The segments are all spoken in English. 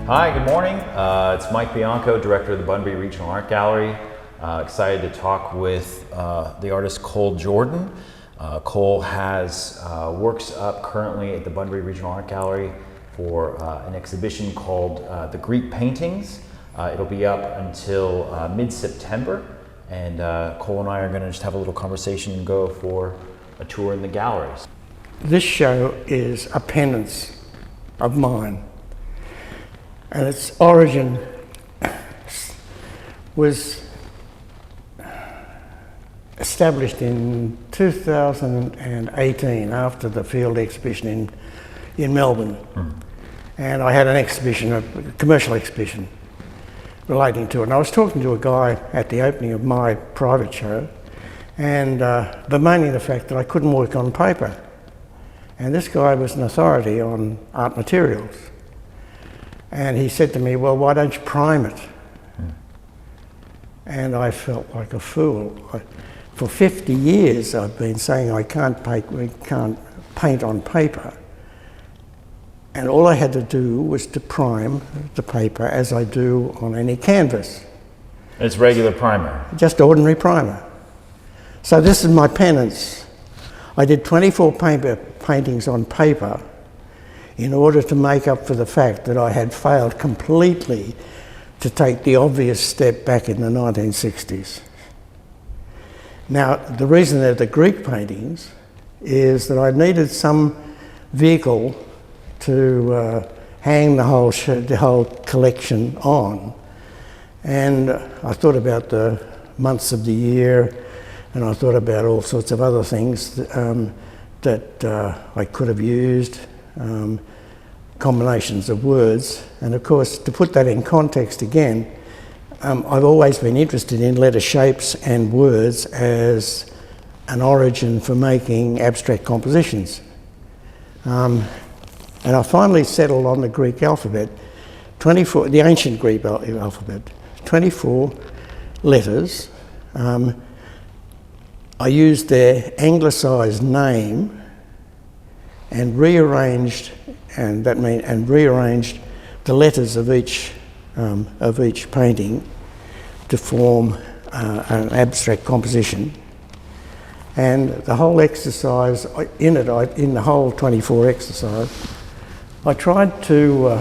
Hi, good morning. It's Mike Bianco, Director of the Bunbury Regional Art Gallery. Excited to talk with the artist Col Jordan. Col has works up currently at the Bunbury Regional Art Gallery for an exhibition called The Greek Paintings. It'll be up until mid-September, and Col and I are going to just have a little conversation and go for a tour in the galleries. This show is a penance of mine, and its origin was established in 2018 after the field exhibition in Melbourne. And I had an exhibition, a commercial exhibition relating to it. And I was talking to a guy at the opening of my private show and bemoaning the fact that I couldn't work on paper. And this guy was an authority on art materials. And he said to me, well, why don't you prime it? And I felt like a fool. For 50 years I've been saying we can't paint on paper. And all I had to do was to prime the paper as I do on any canvas. It's regular primer. Just ordinary primer. So this is my penance. I did 24 paintings on paper in order to make up for the fact that I had failed completely to take the obvious step back in the 1960s. Now, the reason they're the Greek paintings is that I needed some vehicle to hang the whole collection on. And I thought about the months of the year, and I thought about all sorts of other things that I could have used, combinations of words. And of course, to put that in context again, I've always been interested in letter shapes and words as an origin for making abstract compositions. And I finally settled on the Greek alphabet, the ancient Greek alphabet, 24 letters. I used their anglicised name and rearranged the letters of each painting to form an abstract composition. And the whole exercise in the whole 24 exercise, I tried to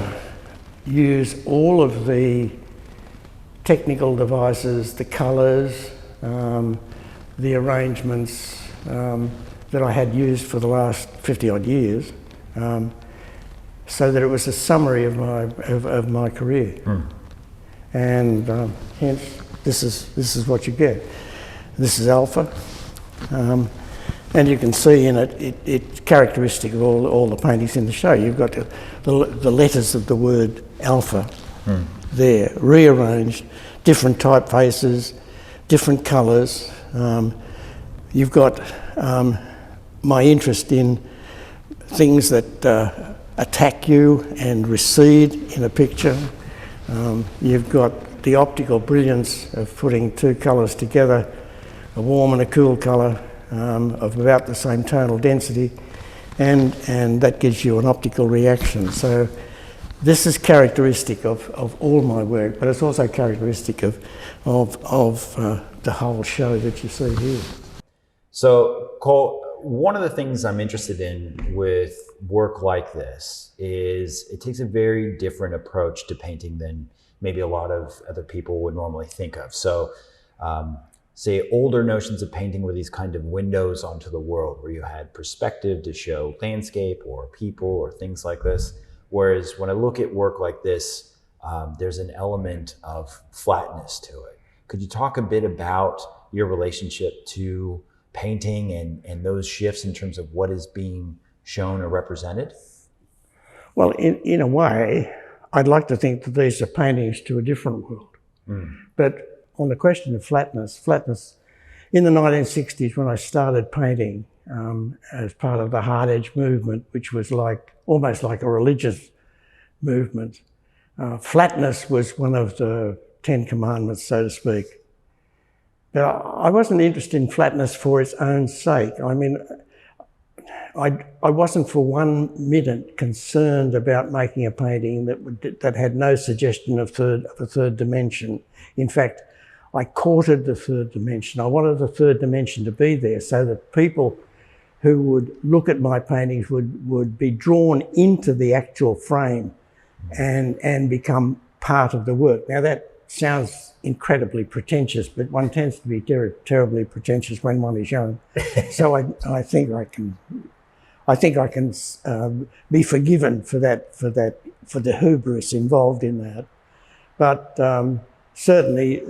use all of the technical devices, the colours, the arrangements that I had used for the last 50 odd years, so that it was a summary of my career. And hence this is what you get. This is alpha, and you can see in it's characteristic of all the paintings in the show. You've got the letters of the word alpha there, rearranged, different typefaces, different colours. You've got my interest in things that attack you and recede in a picture. You've got the optical brilliance of putting two colours together, a warm and a cool colour of about the same tonal density, and that gives you an optical reaction. So this is characteristic of all my work, but it's also characteristic of the whole show that you see here. So, Col, one of the things I'm interested in with work like this is it takes a very different approach to painting than maybe a lot of other people would normally think of. So, say older notions of painting were these kind of windows onto the world where you had perspective to show landscape or people or things like this. Whereas when I look at work like this, there's an element of flatness to it. Could you talk a bit about your relationship to painting and those shifts in terms of what is being shown or represented? Well, in a way, I'd like to think that these are paintings to a different world. But on the question of flatness, in the 1960s when I started painting as part of the hard edge movement, which was almost like a religious movement, flatness was one of the 10 commandments, so to speak. But I wasn't interested in flatness for its own sake. I mean, I wasn't for 1 minute concerned about making a painting that had no suggestion of a third dimension. In fact, I courted the third dimension. I wanted the third dimension to be there so that people who would look at my paintings would be drawn into the actual frame and become part of the work. Now that sounds incredibly pretentious, but one tends to be terribly pretentious when one is young. So I think I can be forgiven for the hubris involved in that. But certainly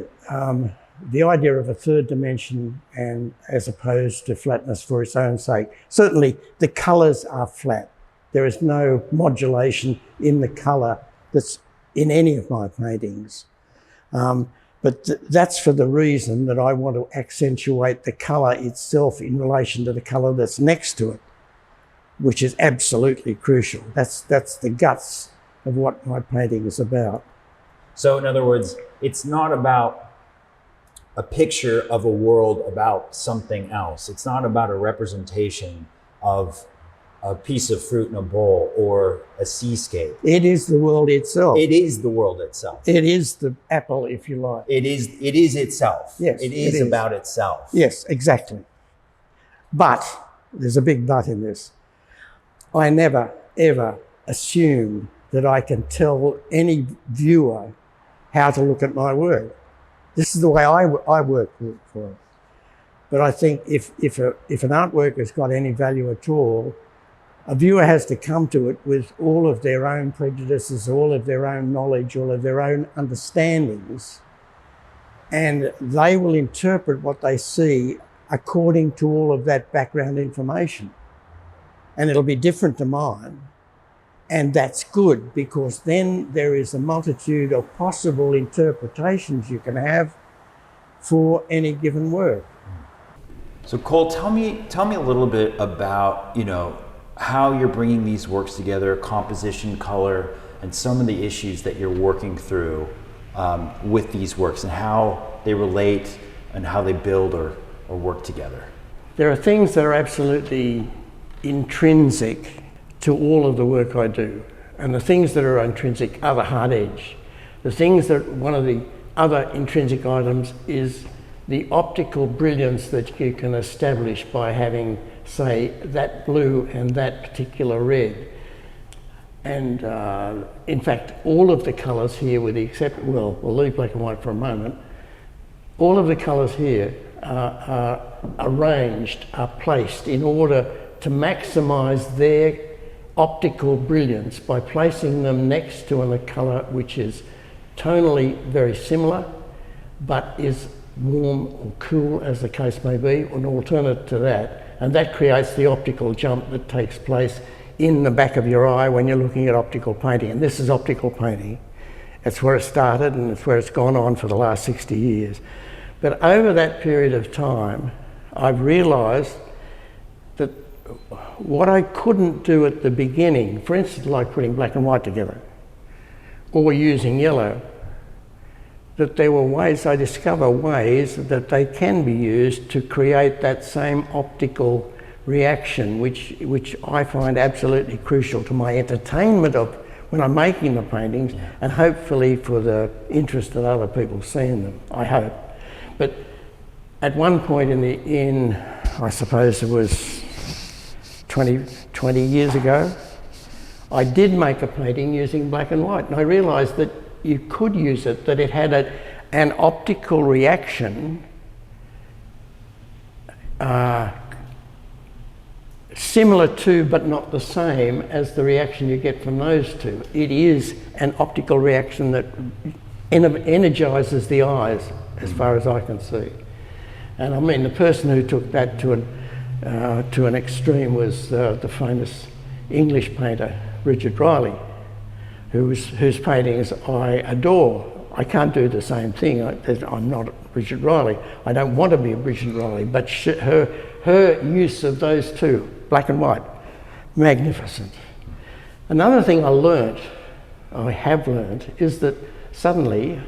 the idea of a third dimension, and as opposed to flatness for its own sake, certainly the colours are flat. There is no modulation in the colour that's in any of my paintings. But that's for the reason that I want to accentuate the colour itself in relation to the colour that's next to it, which is absolutely crucial. That's the guts of what my painting is about. So in other words, it's not about a picture of a world about something else. It's not about a representation of a piece of fruit in a bowl or a seascape. It is the world itself. It is the world itself. It is the apple, if you like. It is itself. Yes, it is about itself. Yes, exactly. But, there's a big but in this. I never, ever assume that I can tell any viewer how to look at my work. This is the way I work for it. But I think if an artwork has got any value at all, a viewer has to come to it with all of their own prejudices, all of their own knowledge, all of their own understandings, and they will interpret what they see according to all of that background information. And it'll be different to mine. And that's good, because then there is a multitude of possible interpretations you can have for any given work. So Col, tell me a little bit about, how you're bringing these works together, composition, color, and some of the issues that you're working through with these works, and how they relate and how they build or work together. There are things that are absolutely intrinsic to all of the work I do, and the things that are intrinsic are the hard edge. The things that, one of the other intrinsic items is the optical brilliance that you can establish by having, say, that blue and that particular red. And in fact, all of the colours here, with the exception, well, we'll leave black and white for a moment, all of the colours here are arranged, are placed in order to maximise their optical brilliance by placing them next to a colour which is tonally very similar, but is warm or cool, as the case may be, or an alternate to that. And that creates the optical jump that takes place in the back of your eye when you're looking at optical painting. And this is optical painting. That's where it started, and it's where it's gone on for the last 60 years. But over that period of time, I've realised that what I couldn't do at the beginning, for instance, like putting black and white together, or using yellow, that there were ways, I discover ways that they can be used to create that same optical reaction, which I find absolutely crucial to my entertainment of when I'm making the paintings, and hopefully for the interest that other people see in them, I hope. But at one point in I suppose it was 20 years ago, I did make a painting using black and white, and I realised that you could use it, that it had an optical reaction similar to, but not the same as the reaction you get from those two. It is an optical reaction that energises the eyes, as far as I can see. And I mean, the person who took that to an extreme was the famous English painter Richard Riley, whose paintings I adore. I can't do the same thing. I'm not Richard Riley. I don't want to be Richard Riley, but her use of those two, black and white, magnificent. Another thing I have learnt, is that suddenly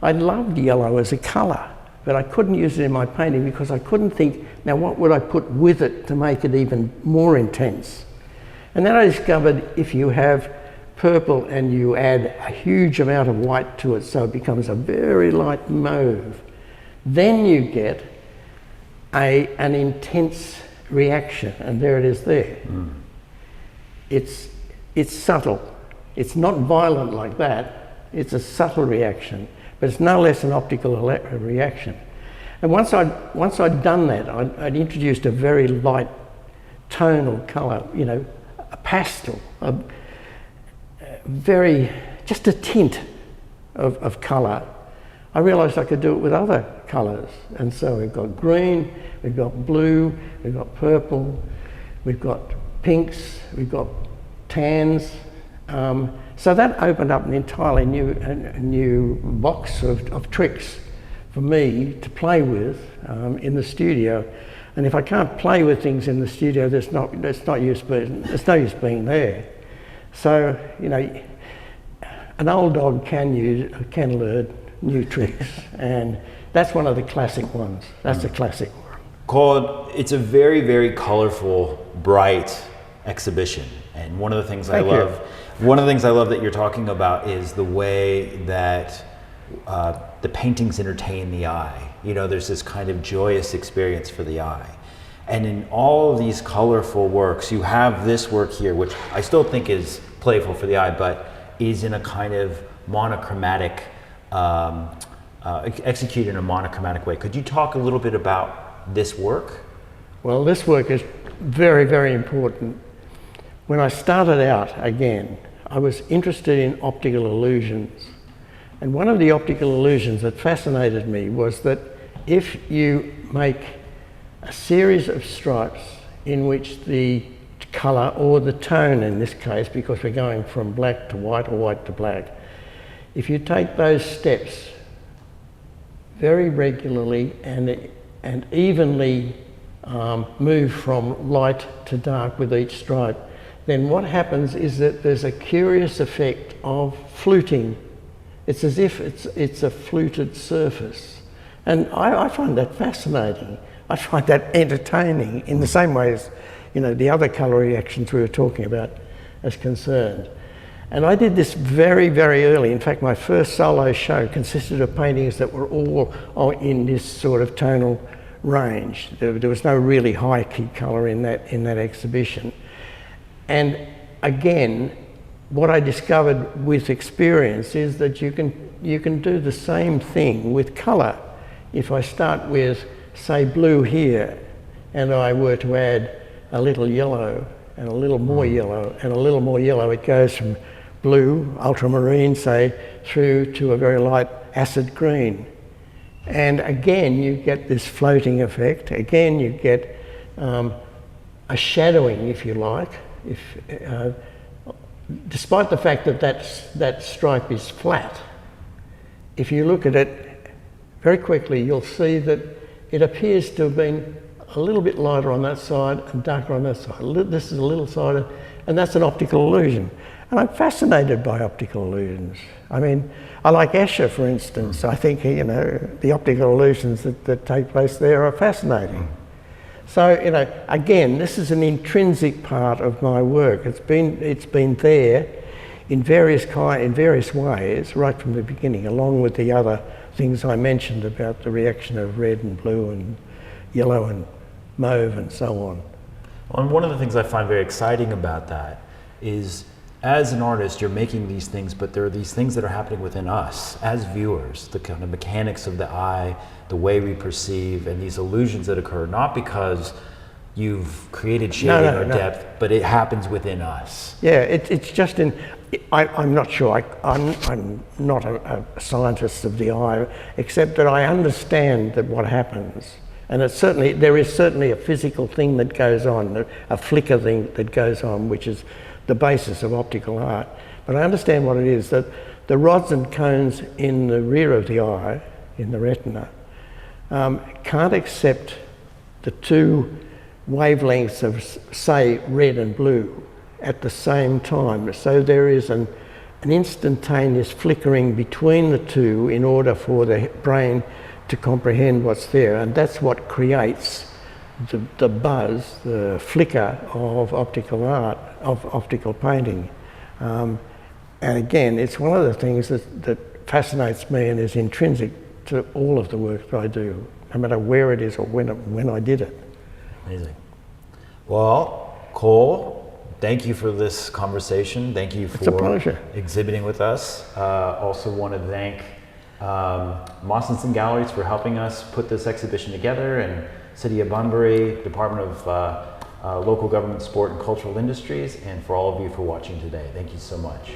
I loved yellow as a colour, but I couldn't use it in my painting because I couldn't think, now what would I put with it to make it even more intense? And then I discovered if you have purple and you add a huge amount of white to it so it becomes a very light mauve, then you get an intense reaction, and there it is there. It's subtle. It's not violent like that. It's a subtle reaction, but it's no less an optical reaction. And once I'd done that, I'd introduced a very light tonal colour, you know, a pastel, just a tint of colour. I realised I could do it with other colours, and so we've got green, we've got blue, we've got purple, we've got pinks, we've got tans. So that opened up an entirely new box of tricks for me to play with in the studio. And if I can't play with things in the studio, there's no use being there. So, you know, an old dog can learn new tricks, and that's one of the classic ones. That's a classic one. Col, it's a very, very colorful, bright exhibition, and one of the things I love that you're talking about is the way that the paintings entertain the eye. You know, there's this kind of joyous experience for the eye. And in all of these colorful works, you have this work here, which I still think is playful for the eye, but is in a kind of monochromatic, executed in a monochromatic way. Could you talk a little bit about this work? Well, this work is very, very important. When I started out again, I was interested in optical illusions. And one of the optical illusions that fascinated me was that if you make a series of stripes in which the colour, or the tone in this case, because we're going from black to white or white to black, if you take those steps very regularly and evenly move from light to dark with each stripe, then what happens is that there's a curious effect of fluting. It's as if it's a fluted surface. And I find that fascinating. I find that entertaining in the same way as, you know, the other colour reactions we were talking about as concerned. And I did this very, very early. In fact, my first solo show consisted of paintings that were all in this sort of tonal range. There was no really high key colour in that exhibition. And again, what I discovered with experience is that you can do the same thing with colour. If I start with, say, blue here, and I were to add a little yellow and a little more yellow and a little more yellow, it goes from blue, ultramarine, say, through to a very light acid green. And again, you get this floating effect. Again, you get a shadowing, if you like. Despite the fact that that stripe is flat, if you look at it very quickly, you'll see that it appears to have been a little bit lighter on that side and darker on that side. This is a little side, and that's an optical illusion. And I'm fascinated by optical illusions. I mean, I like Escher, for instance. I think, you know, the optical illusions that take place there are fascinating. So, you know, again, this is an intrinsic part of my work. It's been there in various ways right from the beginning, along with the other things I mentioned about the reaction of red and blue and yellow and mauve and so on. Well, and one of the things I find very exciting about that is, as an artist, you're making these things, but there are these things that are happening within us as viewers, the kind of mechanics of the eye, the way we perceive, and these illusions that occur, not because you've created shading or depth, but it happens within us. Yeah, it's just I'm not sure, I'm not a scientist of the eye, except that I understand that what happens. And there is certainly a physical thing that goes on, a flicker thing that goes on, which is the basis of optical art. But I understand what it is, that the rods and cones in the rear of the eye, in the retina, can't accept the two wavelengths of, say, red and blue at the same time. So there is an instantaneous flickering between the two in order for the brain to comprehend what's there, and that's what creates the buzz, the flicker of optical art, of optical painting. And again, it's one of the things that fascinates me and is intrinsic to all of the work that I do, no matter where it is or when I did it. Amazing. Well, Col, thank you for this conversation. Thank you It's a for pleasure. exhibiting with us. Also want to thank Mawsonson Galleries for helping us put this exhibition together, and City of Bunbury, Department of Local Government, Sport and Cultural Industries, and for all of you for watching today. Thank you so much.